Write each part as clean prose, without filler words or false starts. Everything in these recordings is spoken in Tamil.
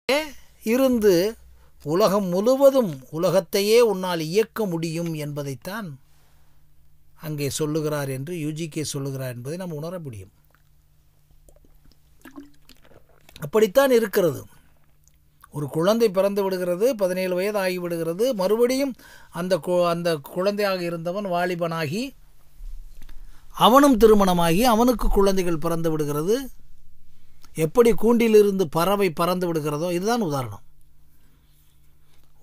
இருந்து உலகம் முழுவதும் உலகத்தையே உன்னால் இயக்க முடியும் என்பதைத்தான் அங்கே சொல்லுகிறார் என்று யூஜிகே சொல்லுகிறார் என்பதை நாம் உணர முடியும். அப்படித்தான் இருக்கிறது. ஒரு குழந்தை பிறந்து விடுகிறது, 17 வயது ஆகிவிடுகிறது, மறுபடியும் அந்த குழந்தையாக இருந்தவன் வாலிபனாகி அவனும் திருமணமாகி அவனுக்கு குழந்தைகள் பிறந்து விடுகிறது. எப்படி கூண்டிலிருந்து பறவை பறந்து விடுகிறதோ இதுதான் உதாரணம்.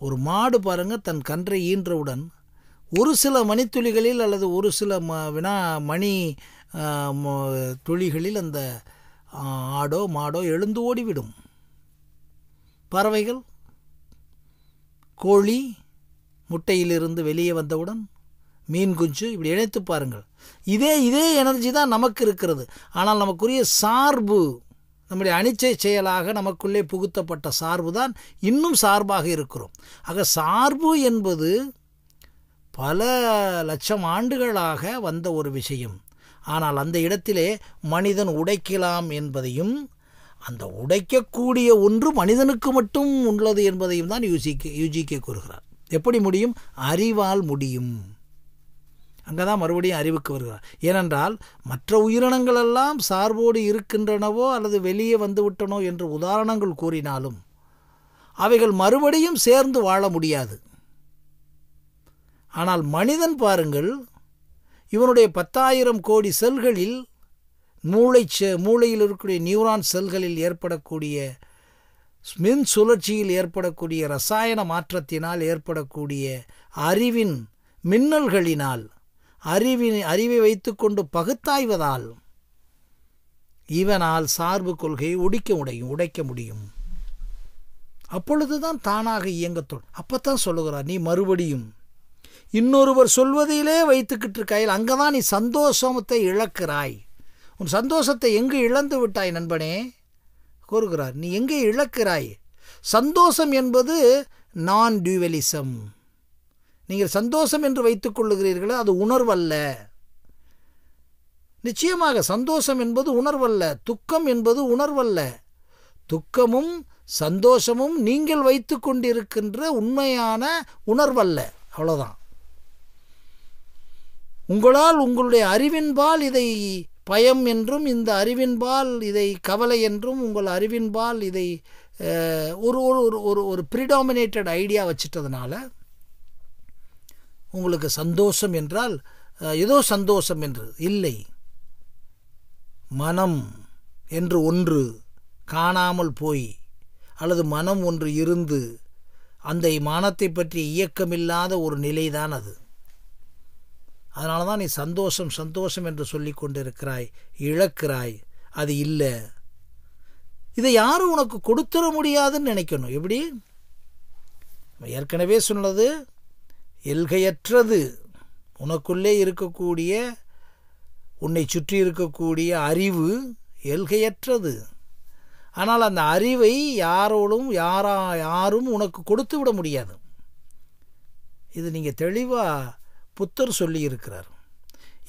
ஒரு மாடு பாருங்க, தன் கன்றை ஈன்றவுடன் ஒரு சில மணித்துளிகளில் அல்லது ஒரு சில மணி துளிகளில் அந்த ஆடோ மாடோ எழுந்து ஓடிவிடும். பறவைகள், கோழி முட்டையிலிருந்து வெளியே வந்தவுடன் மீன் குஞ்சு, இப்படி இணைத்து பாருங்கள். இதே எனர்ஜி தான் நமக்கு இருக்கிறது. ஆனால் நமக்குரிய சார்பு, நம்முடைய அனிச்சை செயலாக நமக்குள்ளே புகுத்தப்பட்ட சார்பு தான் இன்னும் சார்பாக இருக்கிறோம். ஆக சார்பு என்பது பல லட்சம் ஆண்டுகளாக வந்த ஒரு விஷயம். ஆனால் அந்த இடத்திலே மனிதன் உடைக்கலாம் என்பதையும், அந்த உடைக்கக்கூடிய ஒன்று மனிதனுக்கு மட்டும் உள்ளது என்பதையும் தான் யூஜிகே கூறுகிறார். எப்படி முடியும்? அறிவால் முடியும். அங்கே தான் மறுபடியும் அறிவுக்கு வருகிறார். ஏனென்றால் மற்ற உயிரினங்கள் எல்லாம் சார்போடு இருக்கின்றனவோ அல்லது வெளியே வந்துவிட்டனோ என்று உதாரணங்கள் கூறினாலும் அவைகள் மறுபடியும் சேர்ந்து வாழ முடியாது. ஆனால் மனிதன் பாருங்கள், இவனுடைய 10,000 கோடி செல்களில் மூளையில் இருக்கக்கூடிய நியூரான் செல்களில் ஏற்படக்கூடிய மின் சுழற்சியில் ஏற்படக்கூடிய இரசாயன மாற்றத்தினால் ஏற்படக்கூடிய அறிவின் மின்னல்களினால் அறிவை வைத்துக்கொண்டு பகுத்தாய்வதால் இவனால் சார்பு கொள்கையை உடைக்க முடியும். அப்பொழுதுதான் தானாக இயங்கத்தோடு. அப்பத்தான் சொல்லுகிறார், நீ மறுபடியும் இன்னொருவர் சொல்வதிலே வைத்துக்கிட்டு இருக்காயில் அங்கதான் நீ சந்தோஷத்தை இழக்கிறாய். உன் சந்தோஷத்தை எங்கு இழந்து விட்டாய் நண்பனே கூறுகிறார். நீ எங்கே இழக்கிறாய்? சந்தோஷம் என்பது நான் டியூவலிசம். நீங்கள் சந்தோஷம் என்று வைத்துக் கொள்ளுகிறீர்களோ அது உணர்வல்ல. நிச்சயமாக சந்தோஷம் என்பது உணர்வல்ல. துக்கம் என்பது உணர்வல்ல. துக்கமும் சந்தோஷமும் நீங்கள் வைத்து கொண்டிருக்கின்ற உண்மையான உணர்வல்ல. அவ்வளோதான். உங்களால் உங்களுடைய அறிவின்பால் இதை பயம் என்றும், இந்த அறிவின்பால் இதை கவலை என்றும், உங்கள் அறிவின்பால் இதை ஒரு ப்ரிடாமினேட்டட் ஐடியா வச்சிட்டதுனால உங்களுக்கு சந்தோஷம் என்றால் ஏதோ சந்தோஷம் என்று இல்லை. மனம் என்று ஒன்று காணாமல் போய் அல்லது மனம் ஒன்று இருந்து அந்த மனத்தை பற்றி இயக்கமில்லாத ஒரு நிலைதான் அது. அதனால தான் நீ சந்தோஷம் சந்தோஷம் என்று சொல்லி கொண்டிருக்கிறாய், இழக்கிறாய். அது இல்லை. இதை யாரும் உனக்கு கொடுத்துட முடியாதுன்னு நினைக்கணும். எப்படி? ஏற்கனவே சொன்னது, எல்கையற்றது உனக்குள்ளே இருக்கக்கூடிய, உன்னை சுற்றி இருக்கக்கூடிய அறிவு எல்கையற்றது. ஆனால் அந்த அறிவை யாரும் உனக்கு கொடுத்து விட முடியாது. இது நீங்கள் தெளிவாக புத்தர் சொல்லியிருக்கிறார்.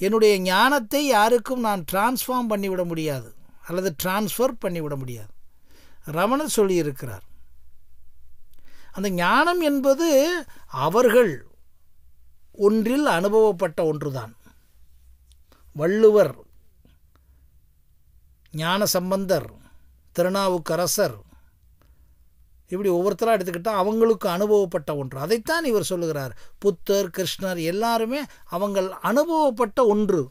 என்னுடைய ஞானத்தை யாருக்கும் நான் டிரான்ஸ்ஃபார்ம் பண்ணிவிட முடியாது அல்லது டிரான்ஸ்ஃபர் பண்ணிவிட முடியாது. ரமணர் சொல்லியிருக்கிறார். அந்த ஞானம் என்பது அவர்கள் ஒன்றில் அனுபவப்பட்ட ஒன்றுதான். வள்ளுவர், ஞான சம்பந்தர், திருநாவுக்கரசர், இப்படி ஒவ்வொருத்தராக எடுத்துக்கிட்டால் அவங்களுக்கு அனுபவப்பட்ட ஒன்று. அதைத்தான் இவர் சொல்லுகிறார். புத்தர், கிருஷ்ணர் எல்லாருமே அவங்கள் அனுபவப்பட்ட ஒன்று.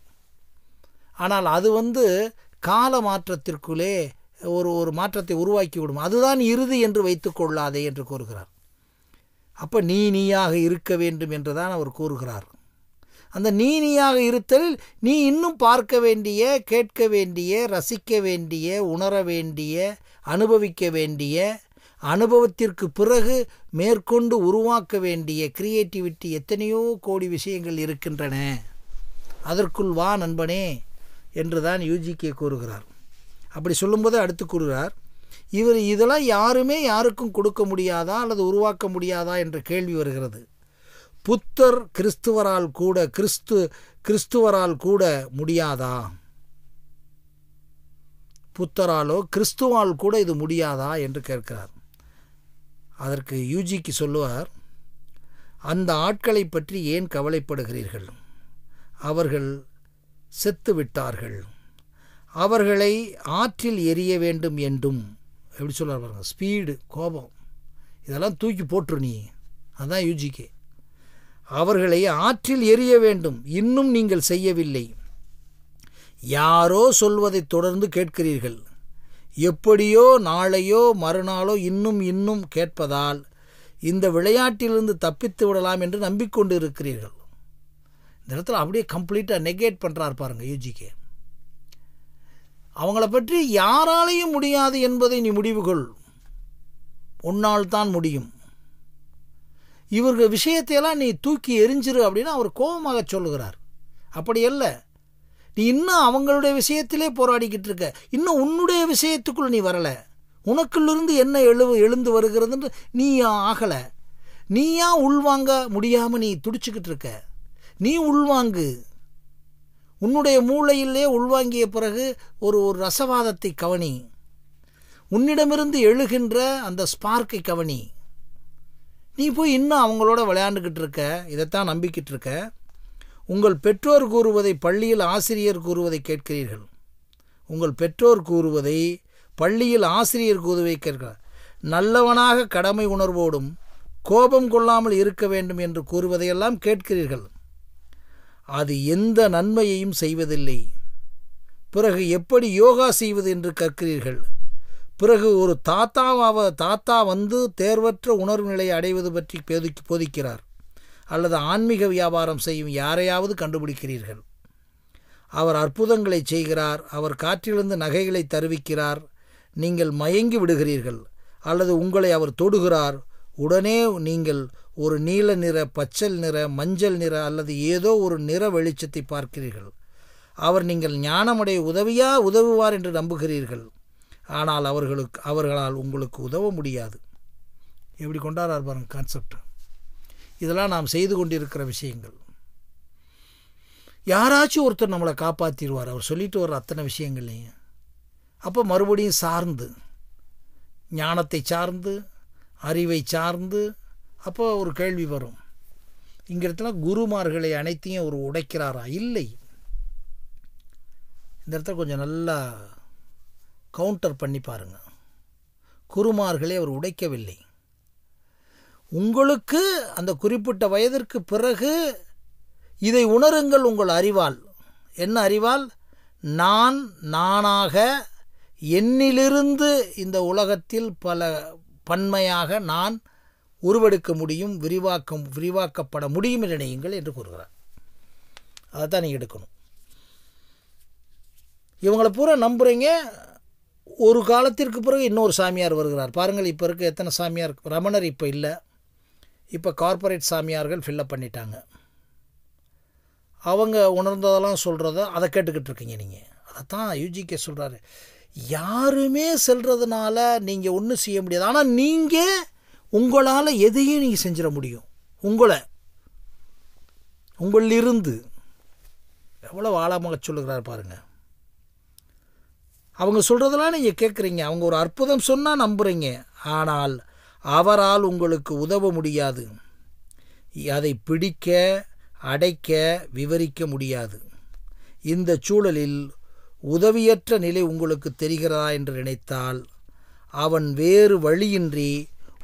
ஆனால் அது கால மாற்றத்திற்குள்ளே ஒரு மாற்றத்தை உருவாக்கி விடும். அதுதான் இறுதி என்று வைத்துக் கொள்ளாதே என்று கூறுகிறார். அப்போ நீயாக இருக்க வேண்டும் என்றுதான் அவர் கூறுகிறார். அந்த நீயாக இருத்தலில் நீ இன்னும் பார்க்க வேண்டிய, கேட்க வேண்டிய, ரசிக்க வேண்டிய, உணர வேண்டிய, அனுபவிக்க வேண்டிய, அனுபவத்திற்கு பிறகு மேற்கொண்டு உருவாக்க வேண்டிய கிரியேட்டிவிட்டி எத்தனையோ கோடி விஷயங்கள் இருக்கின்றன. அதற்குள் வா நண்பனே என்றுதான் யூஜிகே கூறுகிறார். அப்படி சொல்லும்போது அடுத்து கூறுகிறார், இதெல்லாம் யாருமே யாருக்கும் கொடுக்க முடியாதா அல்லது உருவாக்க முடியாதா என்ற கேள்வி வருகிறது. புத்தர் கிறிஸ்துவரால் கூட முடியாதா? புத்தராலோ கிறிஸ்துவால் கூட இது முடியாதா என்று கேட்கிறார். அதற்கு யூஜிக்கு சொல்லுவார், அந்த ஆட்களை பற்றி ஏன் கவலைப்படுகிறீர்கள்? அவர்கள் செத்து விட்டார்கள். அவர்களை ஆற்றில் எரிய வேண்டும் என்றும். எப்படி சொல்கிறார் பாருங்க, ஸ்பீடு, கோபம் இதெல்லாம் தூக்கி போட்டுரு நீ. அதுதான் யூஜிக்கு. அவர்களை ஆற்றில் எரிய வேண்டும், இன்னும் நீங்கள் செய்யவில்லை. யாரோ சொல்வதை தொடர்ந்து கேட்கிறீர்கள். எப்படியோ நாளையோ மறுநாளோ இன்னும் கேட்பதால் இந்த விளையாட்டிலிருந்து தப்பித்து விடலாம் என்று நம்பிக்கொண்டு இருக்கிறீர்கள். இந்த இடத்துல அப்படியே கம்ப்ளீட்டாக நெகேட் பண்ணுறார் பாருங்க யூஜிக்கு. அவங்கள பற்றி யாராலையும் முடியாது என்பதை நீ முடிவு கொள், உன்னால் தான் முடியும். இவர்கள் விஷயத்தையெல்லாம் நீ தூக்கி எரிஞ்சிரு அப்படின்னு அவர் கோபமாக சொல்லுகிறார். அப்படி அல்ல, நீ இன்னும் அவங்களுடைய விஷயத்திலே போராடிக்கிட்டு இருக்க, இன்னும் உன்னுடைய விஷயத்துக்குள் நீ வரலை. உனக்குள்ளிருந்து என்ன எழுந்து வருகிறதுன்னு நீ ஆகலை. நீயா உள்வாங்க முடியாமல் நீ துடிச்சுக்கிட்டு இருக்க. நீ உள்வாங்கு. உன்னுடைய மூளையிலே உள்வாங்கிய பிறகு ஒரு ரசவாதத்தை கவனி. உன்னிடமிருந்து எழுகின்ற அந்த ஸ்பார்க்கை கவனி. நீ போய் இன்னும் அவங்களோட விளையாண்டுக்கிட்டு இருக்க, இதைத்தான் நம்பிக்கிட்டு இருக்க. உங்கள் பெற்றோர் கூறுவதை பள்ளியில் ஆசிரியர் கூறுவதை கேட்கிறீர்கள். உங்கள் பெற்றோர் கூறுவதை பள்ளியில் ஆசிரியர் கூறுவதை கேட்கிறார். நல்லவனாக கடமை உணர்வோடும் கோபம் கொள்ளாமல் இருக்க வேண்டும் என்று கூறுவதையெல்லாம் கேட்கிறீர்கள். அது எந்த நன்மையையும் செய்வதில்லை. பிறகு எப்படி யோகா செய்வது என்று கற்கிறீர்கள். பிறகு ஒரு தாத்தா வந்து தேர்வற்ற உணர்வு நிலையை அடைவது பற்றி போதிக்கிறார். அல்லது ஆன்மீக வியாபாரம் செய்யும் யாரையாவது கண்டுபிடிக்கிறீர்கள். அவர் அற்புதங்களை செய்கிறார். அவர் காற்றிலிருந்து நகைகளை தருவிக்கிறார். நீங்கள் மயங்கி விடுகிறீர்கள். அல்லது உங்களை அவர் தொடுகிறார். உடனே நீங்கள் ஒரு நீல நிற, பச்சல் நிற, மஞ்சள் நிற அல்லது ஏதோ ஒரு நிற வெளிச்சத்தை பார்க்கிறீர்கள். அவர் நீங்கள் ஞானமடைய உதவுவார் என்று நம்புகிறீர்கள். ஆனால் அவர்களால் உங்களுக்கு உதவ முடியாது. எப்படி கொண்டாடுறார் பாருங்க கான்செப்ட். இதெல்லாம் நாம் செய்து கொண்டிருக்கிற விஷயங்கள். யாராச்சும் ஒருத்தர் நம்மளை காப்பாற்றிடுவார், அவர் சொல்லிட்டு வர்ற அத்தனை விஷயங்கள்லையும். அப்போ மறுபடியும் சார்ந்து, ஞானத்தை சார்ந்து, அறிவை சார்ந்து, அப்போ ஒரு கேள்வி வரும், இங்க இடத்துல குருமார்களை அனைத்தையும் அவர் உடைக்கிறாரா? இல்லை. இந்த இடத்துல கொஞ்சம் நல்லா கவுண்டர் பண்ணி பாருங்க. குருமார்களை அவர் உடைக்கவில்லை. உங்களுக்கு அந்த குறிப்பிட்ட வயதிற்கு பிறகு இதை உணருங்கள் உங்கள் அறிவால். என்ன அறிவால்? நானாக என்னிலிருந்து இந்த உலகத்தில் பல பன்மையாக நான் உருவெடுக்க முடியும், விரிவாக்கப்பட முடியும் என்று நினையுங்கள் என்று கூறுகிறார். அதைத்தான் நீங்கள் எடுக்கணும். இவங்களை பூரா நம்புகிறீங்க. ஒரு காலத்திற்கு பிறகு இன்னொரு சாமியார் வருகிறார் பாருங்கள். இப்போ இருக்க எத்தனை சாமியார்? ரமணர் இப்போ இல்லை, இப்போ கார்ப்பரேட் சாமியார்கள் ஃபில்லப் பண்ணிட்டாங்க. அவங்க உணர்ந்ததெல்லாம் சொல்கிறத அதை கேட்டுக்கிட்டு இருக்கீங்க நீங்கள். அதைத்தான் யூஜிகே சொல்கிறாரு. யாருமே செல்றதுனால நீங்கள் ஒன்றும் செய்ய முடியாது. ஆனால் நீங்கள் உங்களால் எதையும் நீங்கள் செஞ்சிட முடியும். உங்களிலிருந்து எவ்வளோ ஆழமாக சொல்லுகிறார் பாருங்கள். அவங்க சொல்கிறதெல்லாம் நீங்கள் கேட்குறீங்க. அவங்க ஒரு அற்புதம் சொன்னால் நம்புகிறீங்க. ஆனால் அவரால் உங்களுக்கு உதவ முடியாது. அதை பிடிக்க, அடைக்க, விவரிக்க முடியாது. இந்த சூழலில் உதவியற்ற நிலை உங்களுக்கு தெரிகிறதா என்று நினைத்தால் அவன் வேறு வழியின்றி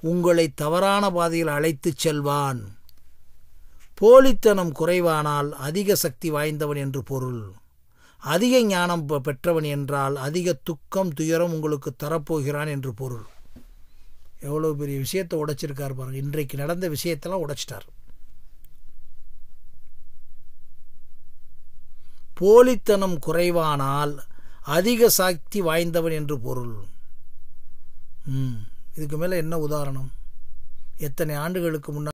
உங்களை தவறான பாதையில் அழைத்துச் செல்வான். போலித்தனம் குறைவானால் அதிக சக்தி வாய்ந்தவன் என்று பொருள். அதிக ஞானம் பெற்றவன் என்றால் அதிக துக்கம் துயரம் உங்களுக்கு தரப்போகிறான் என்று பொருள். எவ்வளோ பெரிய விஷயத்தை உடைச்சிருக்கார் பாருங்க. இன்றைக்கு நடந்த விஷயத்தெல்லாம் உடைச்சிட்டார். போலித்தனம் குறைவானால் அதிக சக்தி வாய்ந்தவன் என்று பொருள். இதுக்கு மேலே என்ன உதாரணம்? எத்தனை ஆண்டுகளுக்கு முன்னாடி